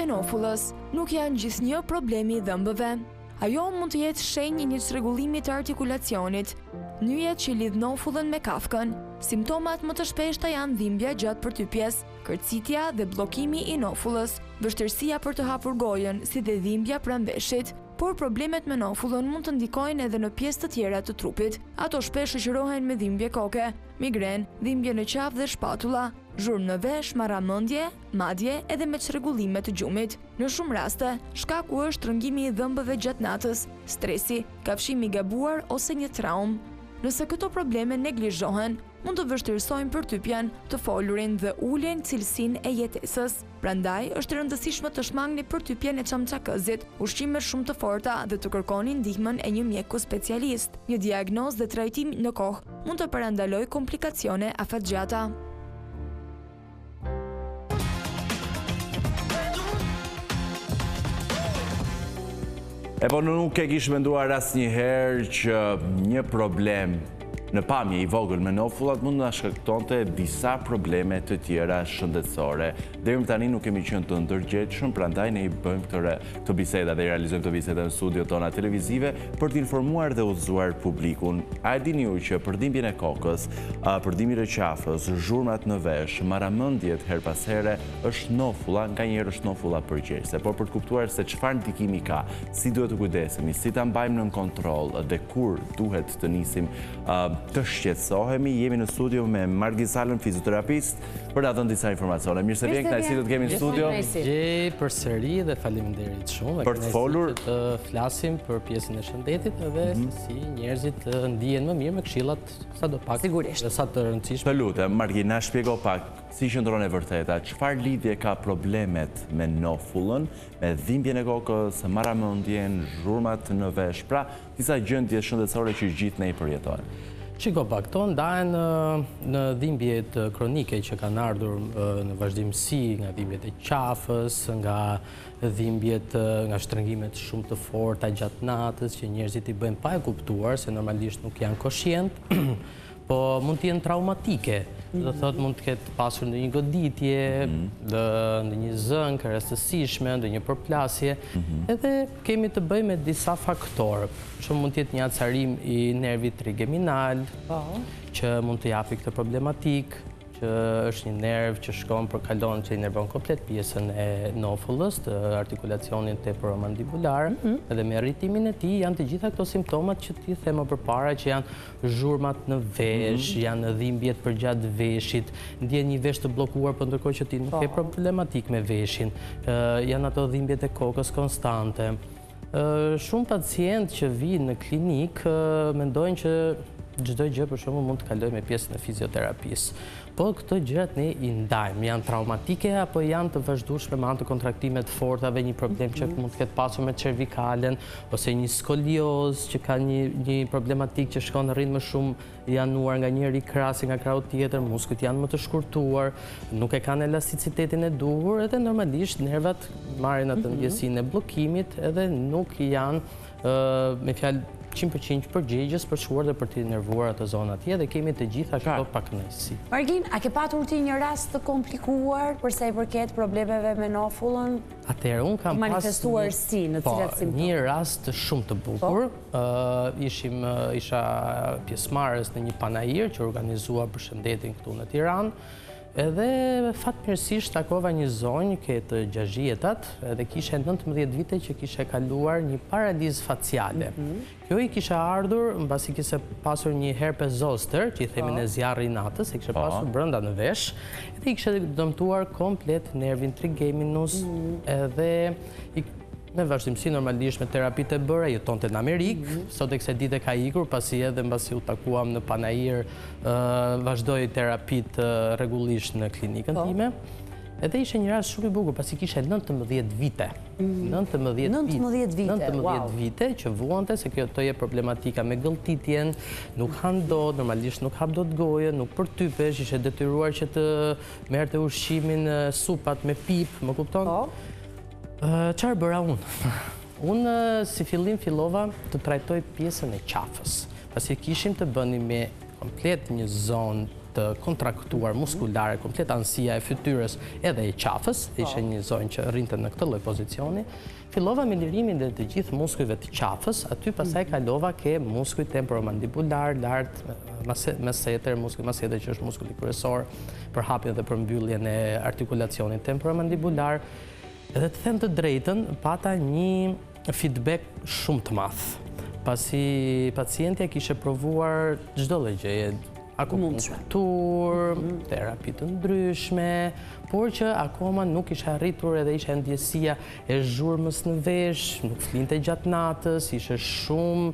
menofullës nuk janë gjithnjë problemi i dhëmbëve. Ajo mund të jetë shenjë një çrregullimi të artikulacionit, nyjet që lidh nofullën me kafkën. Simptomat më të shpeshta janë dhimbja gjatë përtypjes, kërcitja dhe bllokimi i nofullës, vështirësia për të hapur gojën, si dhe dhimbja pranë veshit. Por problemet me nofullën mund të ndikojnë edhe në pjesë të tjera të trupit. Ato shpesh shoqërohen me dhimbje koke, migren, dhimbje në qafë dhe shpatula, zhurmë në vesh, marramendje, madje edhe me çrregullime të gjumit. Në shumë raste, shkaku është rrëngimi i dhëmbëve gjatë natës, stresi, kafshimi i gabuar ose një traumë. Nëse këto probleme neglizhohen, mund të vështirësojnë përtypjen, të folurin dhe uljen cilësinë e jetesës. Prandaj, është e rëndësishme të shmangni përtypjen e çamçakëzit, ushqime shumë të forta dhe të kërkoni ndihmën e një mjeku specialist. Një diagnozë dhe trajtim në kohë mund të parandalojë komplikacione afatgjata. Po nuk e kish menduar asnjëherë që një problem në pamje i vogël me nofullat mund të shkaktonte disa probleme të tjera shëndetësore. Deri më tani nuk kemi qenë të ndërgjegjshëm, prandaj ne I bëjmë këto biseda dhe I realizojmë këto biseda në studiot tona televizive për të informuar dhe udhëzuar publikun. A e dini ju që përdimbjen e kokës, përdimjen e qafës, zhurmat në vesh, marramendjet her pas here është nofulla, nganjëherë është nofulla përgjegjëse, por për të kuptuar se çfarë ndikimi ka, si duhet të kujdesemi, si ta mbajmë nën kontroll dhe kur duhet të nisim të shqetësohemi. Jemi në studio me Margit Salën, fizioterapist, për ta dhënë disa informacione. Mirë se vjen, kënaqësi të kemi në studio. Gjej përsëri dhe faleminderit shumë. Për të folur të flasim për pjesën e shëndetit edhe si njerëzit të ndihen më mirë me këshillat sadopak sigurisht sa të rëndësishme. Të lutem, Margit, na shpjego pak si qëndron e vërteta, çfarë lidhje ka problemet me nofullën, me dhimbjen e kokës, marramendjen, zhurmat në vesh, pra disa gjendje shëndetësore që gjithë ne I përjetojmë. Shiko pak, to ndahen në dhimbjet kronike që kanë ardhur në vazhdimsi, nga dhimbjet e qafës, nga dhimbjet nga shtrëngimet shumë të forta gjatë natës, që njerëzit I bëjnë pa e kuptuar, se normalisht nuk janë koshient, po mund të jenë traumatike. Do thot mund të ketë pasur ndonjë goditje, ndonjë zënk e rastësishme, ndonjë përplasje, edhe kemi të bëjmë me disa faktorë. Shumë mund të jetë një acarim I nervit trigeminal, që mund të japi këtë problematik, që është një nerv që shkon përkalon që I nervon komplet pjesën e nofullës, të artikulacionin temporomandibular, edhe me rritimin e tij janë të gjitha këto simptomat që ti the më përpara, që janë zhurmat në vesh, janë dhimbjet përgjatë veshit, ndjen një vesh të bllokuar, por ndërkohë që ti nuk ke problematik me veshin, janë ato dhimbjet e kokës konstante. Shumë pacientë që vinë në klinik mendojnë që çdo gjë për shembull mund të kalojë me pjesën e fizioterapisë. Po këto gjërat ne I ndajmë, janë traumatike apo janë të vazhdueshme me anë të kontraktime të fortave, një problem që mund të ketë pasur me cervikalen, ose një skoliozë që ka një problematik që shkon në ritëm më shumë I anuar nga njëri krahasi nga krahu tjetër, muskujt janë më të shkurtuar, nuk e kanë elasticitetin e duhur, edhe normalisht nervat marrin atë ndjesinë e bllokimit edhe nuk janë me fjalë 100% përgjegjës për shkuar dhe për të nervuar ato zona atje dhe kemi të gjitha këto pakënaqësi. Margin, a ke patur ti një rast të komplikuar për sa I përket problemeve me nofullën? Atëherë, unë kam manifestuar si në cilat simptomat? Një rast shumë të bukur. Isha pjesëmarrës në një panajir që organizua për shëndetin këtu në Tiranë. Edhe fatmirësisht takova një zonjë këtë 6 jetat edhe kishe 19 vite që kishe kaluar një paralizë faciale. Kjo I kishe ardhur mbasi kishte pasur një herpes zoster, që I themin e zjarri I natës, e kishe pasur brenda në vesh, edhe I kishe dëmtuar komplet nervin trigeminus, edhe me vazhdimsi normalisht me terapitë e bëra, jetonte në Amerikë, sot e kësaj dite ka ikur, pasi edhe mbasi u takuam në panajir, vazhdoi terapitë rregullisht në klinikën time. Edhe ishe një rast shumë I bukur, pasi kishe 19 vite. 19 vite që vuante, se kjo je problematika me gëlltitjen, nuk han dot, normalisht nuk hap dot gojën, nuk përtypesh, ishe detyruar që të merrte ushqimin supat me pip, më kupton? Çfarë bëra unë? Unë si fillim fillova të trajtoj pjesën e qafës, pasi kishim të bënim me komplet një zonë komplet kontraktuar, muskulare, komplet anësia e fytyrës edhe e qafës, ishte një zonjë që rrinte në këtë lloj pozicioni. Fillova me lirimin dhe të gjithë muskujve të qafës, aty pasaj kalova ke muskuj temporomandibular, lart, meseter, muskuj meseter që është muskulli kryesor për hapjen dhe për mbylljen e artikulacionit temporomandibular. Edhe të them të drejtën, pata një feedback shumë të madh. Pasi pacientja kishe provuar çdo lloj gjëje, akupunktur, terapi të ndryshme, por që akoma nuk ishe arritur edhe ishe ndjesia e zhurmës në vesh, nuk flinte gjatë natës, ishe shumë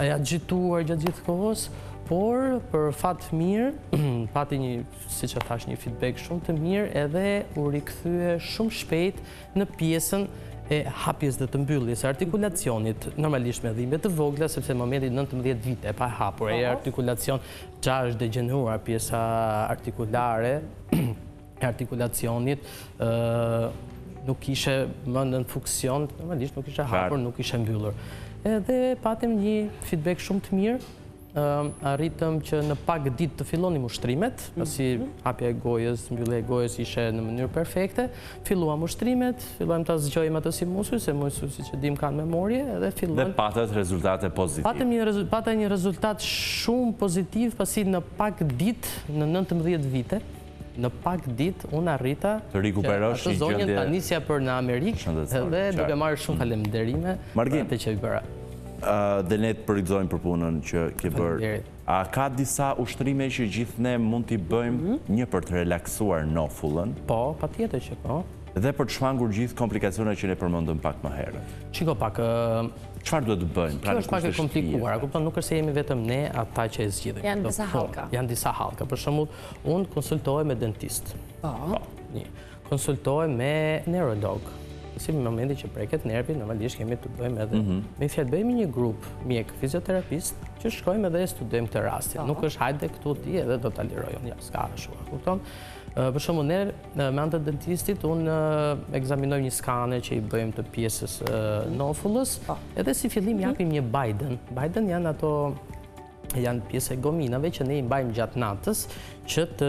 agituar gjatë gjithë kohës, por për fat mirë, pati një, siç e thash, një feedback shumë të mirë edhe u rikthye shumë shpejt në pjesën e hapjes dhe të mbylljes e artikulacionit, normalisht me dhimbje të vogla, sepse në momentin 19 vite pa hapur, e artikulacion që është degeneruar pjesa artikulare, e artikulacionit, nuk ishe më në funksion, normalisht nuk ishe hapur, nuk ishe mbyllur. Edhe patim një feedback shumë të mirë, arritëm që në pak ditë të fillonim ushtrimet, pasi hapja e gojës, mbyllja e gojës ishe në mënyrë perfekte, filluam ushtrimet, filluam të zgjojmë atë si muskuj, se muskuj si që dim kanë memorje, edhe filluam... Dhe patët rezultate pozitive. Pata një rezultat shumë pozitiv, pasi në pak ditë, në 19 vite, në pak ditë unë arrita të rikuperosh atë zonjën ta nisja për në Amerikë, edhe duke marrë shumë falenderime atë që i bëra. Dhe ne të përgëzojmë për punën që ke bërë. A ka disa ushtrime që gjithë ne mund t'i bëjmë një për të relaksuar nofullën? Po, patjetër që po. Dhe për të shmangur gjithë komplikacionet që ne përmendëm pak më herët? Shiko pak, çfarë duhet të bëjmë? Kjo është pak e komplikuar, kupton, nuk është se jemi vetëm ne ata që e zgjidhim. Janë disa hallka. Janë disa hallka. Për shembull, unë konsultohem me dentist. Po. Konsultohem me neurolog. Si në momenti që preket nervi, normalisht kemi të bëjmë edhe me fjalë bëjmë një grup mjek fizioterapist që shkojmë edhe e studojmë këtë rastin. Nuk është hajde këtu ti edhe do ta lirojmë. Ja, s'ka ashtu, kupton? Për shembull, ne me anë të dentistit unë ekzaminoj një skane që i bëjmë të pjesës nofullës, edhe si fillim japim një Biden. Biden janë pjesë e gominave që ne i mbajmë gjatë natës që të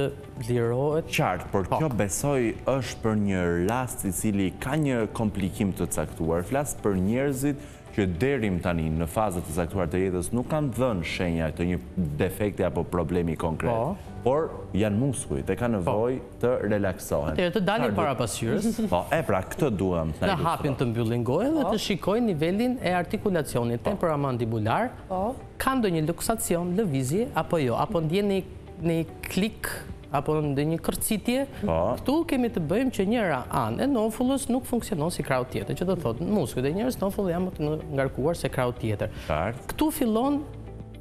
lirohet. Qartë, por kjo besoj është për një rast i cili ka një komplikim të caktuar. Flas për njerëzit që derim tani në fazët të caktuar të jetës nuk kanë dhënë shenja të një defekti apo problemi konkret, por janë muskuj dhe ka nevojë të relaksohen. Atëherë të dalin para pasqyrës. Po, pra këtë duam të na hapin të mbyllin gojën dhe të shikojnë nivelin e artikulacionit temporomandibular. Ka ndonjë luksacion, lëvizje apo jo, apo ndjen një klik apo ndë një kërcitje, këtu kemi të bëjmë që njëra anë e nofullës nuk funksionon si krau tjetër, që do të thotë muskujt e njerëz nofullë janë më të ngarkuar se krau tjetër. Këtu fillon,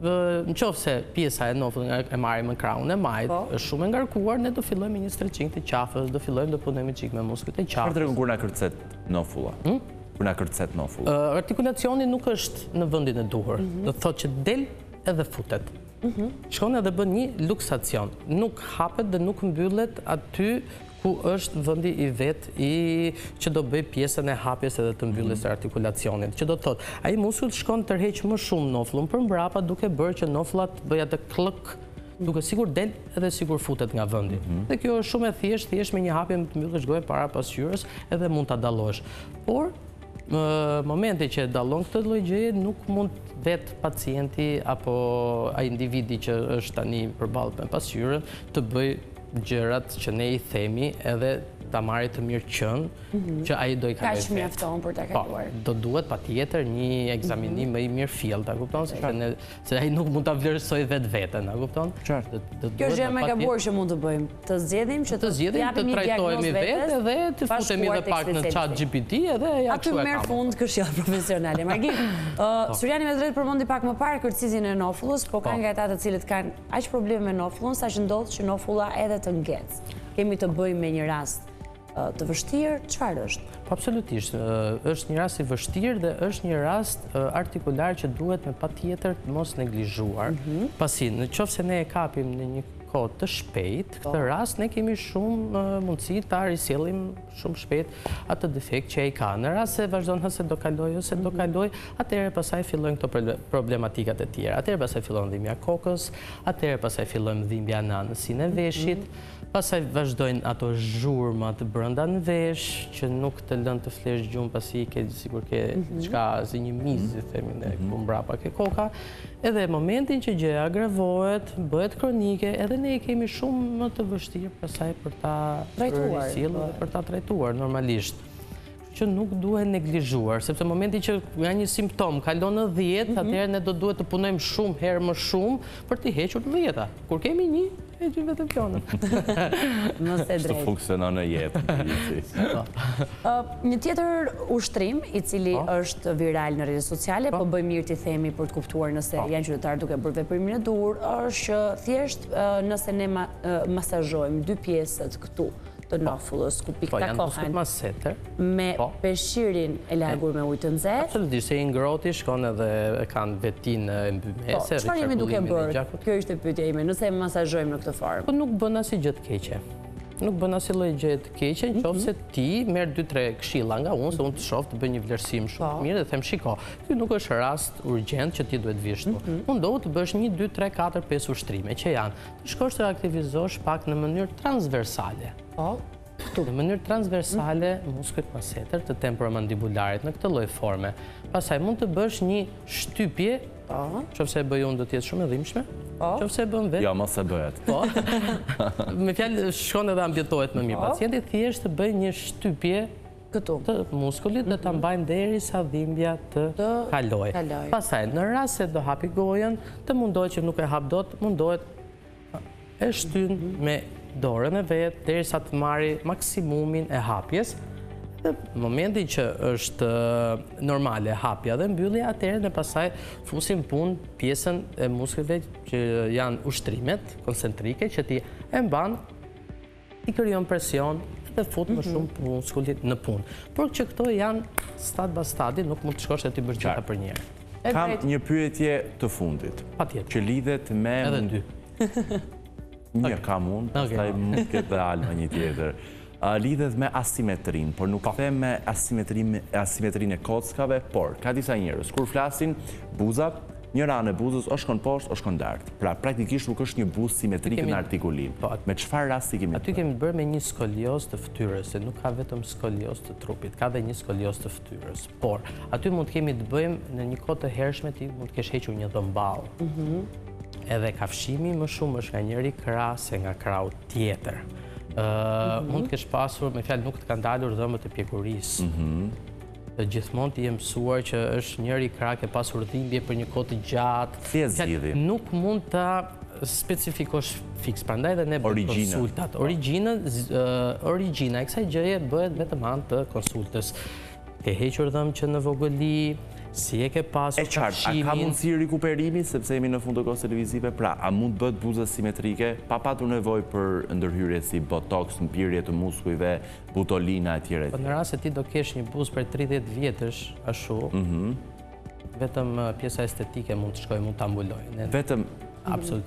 në qoftë se pjesa e nofullë e marrim në kraun e majt, është shumë e ngarkuar, ne do fillojmë një stretching të qafës, do fillojmë të punojmë çik me muskujt e qafës. Çfarë tregon kur na kërcet nofulla? Kur na kërcet nofulla? Artikulacioni nuk është në vendin e duhur. Do të thotë që del edhe futet. Shkon edhe bën një luksacion, nuk hapet dhe nuk mbyllet aty ku është vendi i vet që do bëj pjesën e hapjes edhe të mbylljes së artikulacionit. Që do të thotë, ai muskull shkon tërheq më shumë nofullën për mbrapa duke bërë që nofullat bëj atë klëk, duke sigur del edhe sigur futet nga vendi. Dhe kjo është shumë e thjesht me një hapje të mbyllësh gojën para pasqyrës edhe mund ta dallosh. Por momenti që dallon këtë lloj gjëje nuk mund vetë pacienti apo ai individi që është tani përballë me pasqyrën të bëj gjërat që ne i themi edhe ta marrë të mirë qenë që ai do i kaloj vetë. Kaq mjafton për ta kaluar. Do duhet patjetër një ekzaminim më i mirë fill, a kupton? Se ai nuk mund ta vlerësoj vetveten, a kupton? Qartë. Kjo është gjë më e gabuar që mund të bëjmë. Të zgjedhim që të japim një trajtojmë vetë dhe të futemi edhe pak në ChatGPT edhe ja aty merr fund këshilla profesionale. Margit, Suliani me drejt përmendi pak më parë kërcizjen e nofullës, po kanë nga ata të cilët kanë aq probleme me nofullën sa që ndodh që nofulla edhe të ngecë. Kemi të bëjmë me një rast të vështirë, çfarë është? Po absolutisht, është një rast i vështirë dhe është një rast artikular që duhet me patjetër të mos neglizhuar. Pasi, në qoftë se ne e kapim në një kohë të shpejt, këtë rast ne kemi shumë mundësi ta risjellim shumë shpejt atë defekt që ai ka. Në rast se vazhdon se do kaloj ose do kaloj, atëherë pastaj fillojnë këto problematikat e tjera. Atëherë pastaj fillon dhimbja kokës, atëherë pastaj fillon dhimbja në anësinë e veshit. Pastaj vazhdojnë ato zhurmat brenda në vesh, që nuk të lënë të flesh gjumë pasi ke sikur ke diçka si një mizë, themi ne, ku mbrapa ke koka. Edhe momentin që gjëja agravohet, bëhet kronike, edhe ne kemi shumë më të vështirë pastaj për ta risjellur dhe për ta trajtuar normalisht. Që nuk duhet neglizhuar, sepse momentin që nga një simptom kalon në 10, atëherë ne do duhet të punojmë shumë herë më shumë për t'i hequr 10-a. Kur kemi një, heqim vetëm pionën. Mos e drejtë. Funksionon në jetë. Një tjetër ushtrim, i cili është viral në rrjetet sociale, po bëjmë mirë t'i themi për të kuptuar nëse janë qytetarë duke bërë veprimin e dur, është që thjesht nëse ne masazhojmë dy pjesët këtu të nofullës, ku piktakohen me peshqirin e lagur me ujë të nxehtë. Absolutisht, se i ngroti shkon edhe kanë vetinë e mbymese. Çfarë jemi duke bërë? Kjo ishte pyetja ime, nëse masazhojmë në këtë formë. Po nuk bën asnjë gjë të keqe. Nuk bën asnjë lloj gjë të keqe, nëse ti merr 2-3 këshilla nga unë, se unë të shoh të bëj një vlerësim shumë të mirë dhe them, shiko, ky nuk është rast urgjent që ti duhet vish këtu. Mundohu të bësh 1, 2, 3, 4, 5 ushtrime që janë. Të shkosh të aktivizosh pak në mënyrë transversale. Në mënyrë transversale muskujt massetër të temporomandibularit në këtë lloj forme. Pastaj mund të bësh një shtypje, nëse e bëj unë do të jetë shumë e dhimbshme. Nëse e bën vetë. Jo, mos e bëhet. Po. Me fjalë shkon edhe ambientohet më mirë. Pacienti thjesht të bëj një shtypje këtu të muskulit dhe ta mbajnë derisa dhimbja të kalojë. Pastaj në rast se do hapi gojën, të mundohet që nuk e hap dot, mundohet e shtyn me dorën e vetë, derisa të marri maksimumin e hapjes. Dhe në momentin që është normale hapja dhe mbyllja, atëherë ne pastaj fusim punë pjesën e muskujve që janë ushtrimet koncentrike që ti e mban, i krijon presion dhe fut më shumë muskulit në punë. Por që këto janë stad ba stadi, nuk mund të shkosh e ti bësh gjitha për një herë. Kam një pyetje të fundit. Patjetër. Që lidhet me Edhe dy. Një kam unë, pastaj mund të ketë Alma një tjetër. Lidhet me asimetrin, por nuk them me asimetrin e kockave, por ka disa njerëz kur flasin buzat, njëra anë e buzës o shkon poshtë o shkon lart. Pra praktikisht nuk është një buzë simetrike në artikulim. Me çfarë rasti kemi? Aty kemi bërë me një skolioz të fytyrës, se nuk ka vetëm skolioz të trupit, ka dhe një skolioz të fytyrës. Por aty mund të kemi të bëjmë në një kohë të hershme ti mund të kesh hequr një dhëmball. Edhe kafshimi më shumë është nga njëri krah se nga krahu tjetër. Mund të kesh pasur, me fjalë nuk të kanë dalur dhëmbët e pjekurisë. Gjithmonë ti je mësuar që është njëri krah ke pasur dhimbje për një kohë të gjatë. Nuk mund ta specifikosh fiks, prandaj edhe ne bëjmë konsultat. Origjina e kësaj gjëje bëhet vetëm anë të konsultës. Ke hequr dhëmbë që në vogëli, si e ke pasur kafshimin. A ka mundësi rikuperimi, sepse jemi në fund të kohës televizive, pra a mund bëhet buza simetrike, pa patur nevojë për ndërhyrje si botox, mpirje të muskujve, butolina e tjera? Në rast se ti do kesh një buzë për 30 vjetësh ashtu, vetëm pjesa estetike mund të shkojë, mund të ambulojë. Vetëm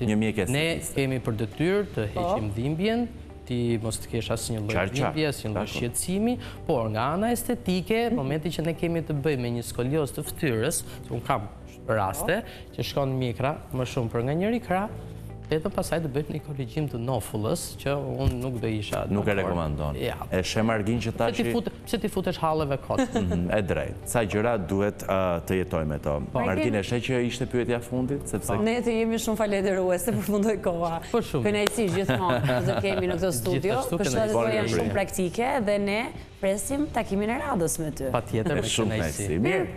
një mjek estetik. Ne kemi për detyrë të heqim dhimbjen, ti mos të kesh asnjë lloj dhimbje, asnjë lloj shqetësimi, por nga ana estetike, momenti që ne kemi të bëjmë me një skolioz të fytyrës, unë kam raste që shkon mjekra më shumë për nga njëri krah, edhe pasaj të bëjt një korrigjim të nofullës, që unë nuk do isha... Nuk e rekomandon. E shemargin që ta që... Pse ti futesh halleve kot? E drejt. Sa gjëra duhet të jetojmë e to. Margin, e she që ishte pyetja fundit? Ne të jemi shumë falenderuese për fundoj koha. Kënaqësi gjithmonë që kemi në këtë studio. Kështu që janë shumë praktike dhe ne presim takimin e radhës me ty. Patjetër, me kënaqësi.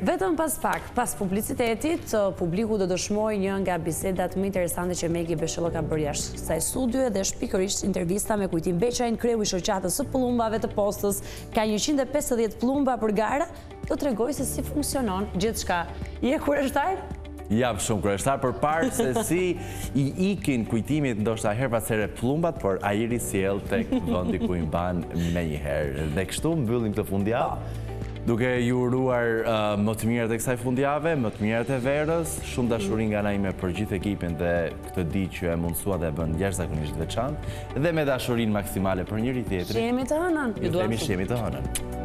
Vetëm pas publicitetit, publiku do dëshmojë një nga bisedat më interesante që Megi Beshello ka bërë jashtë kësaj studio dhe është pikërisht intervista me Kujtim Beçajin, kreu i shoqatës së pullumbave të Postës. Ka 150 pullumba për gara, do t'rregoj se si funksionon gjithçka. Je kurështar? Jam shumë kurështar për parë se si i ikin kujtimit ndoshta her pas here pullumbat, por ajri sjell tek vendi ku i mban më një herë. Dhe kështu mbyllim këtë fundjavë. Duke ju uruar më të mirët e kësaj fundjave, më të mirët e verës, shumë dashuri nga na ime për gjithë ekipin dhe këtë ditë që e mundsua dhe e bën jashtëzakonisht veçantë, dhe me dashurinë maksimale për njëri tjetrin. Shihemi të hënën. Ju themi shihemi të hënën.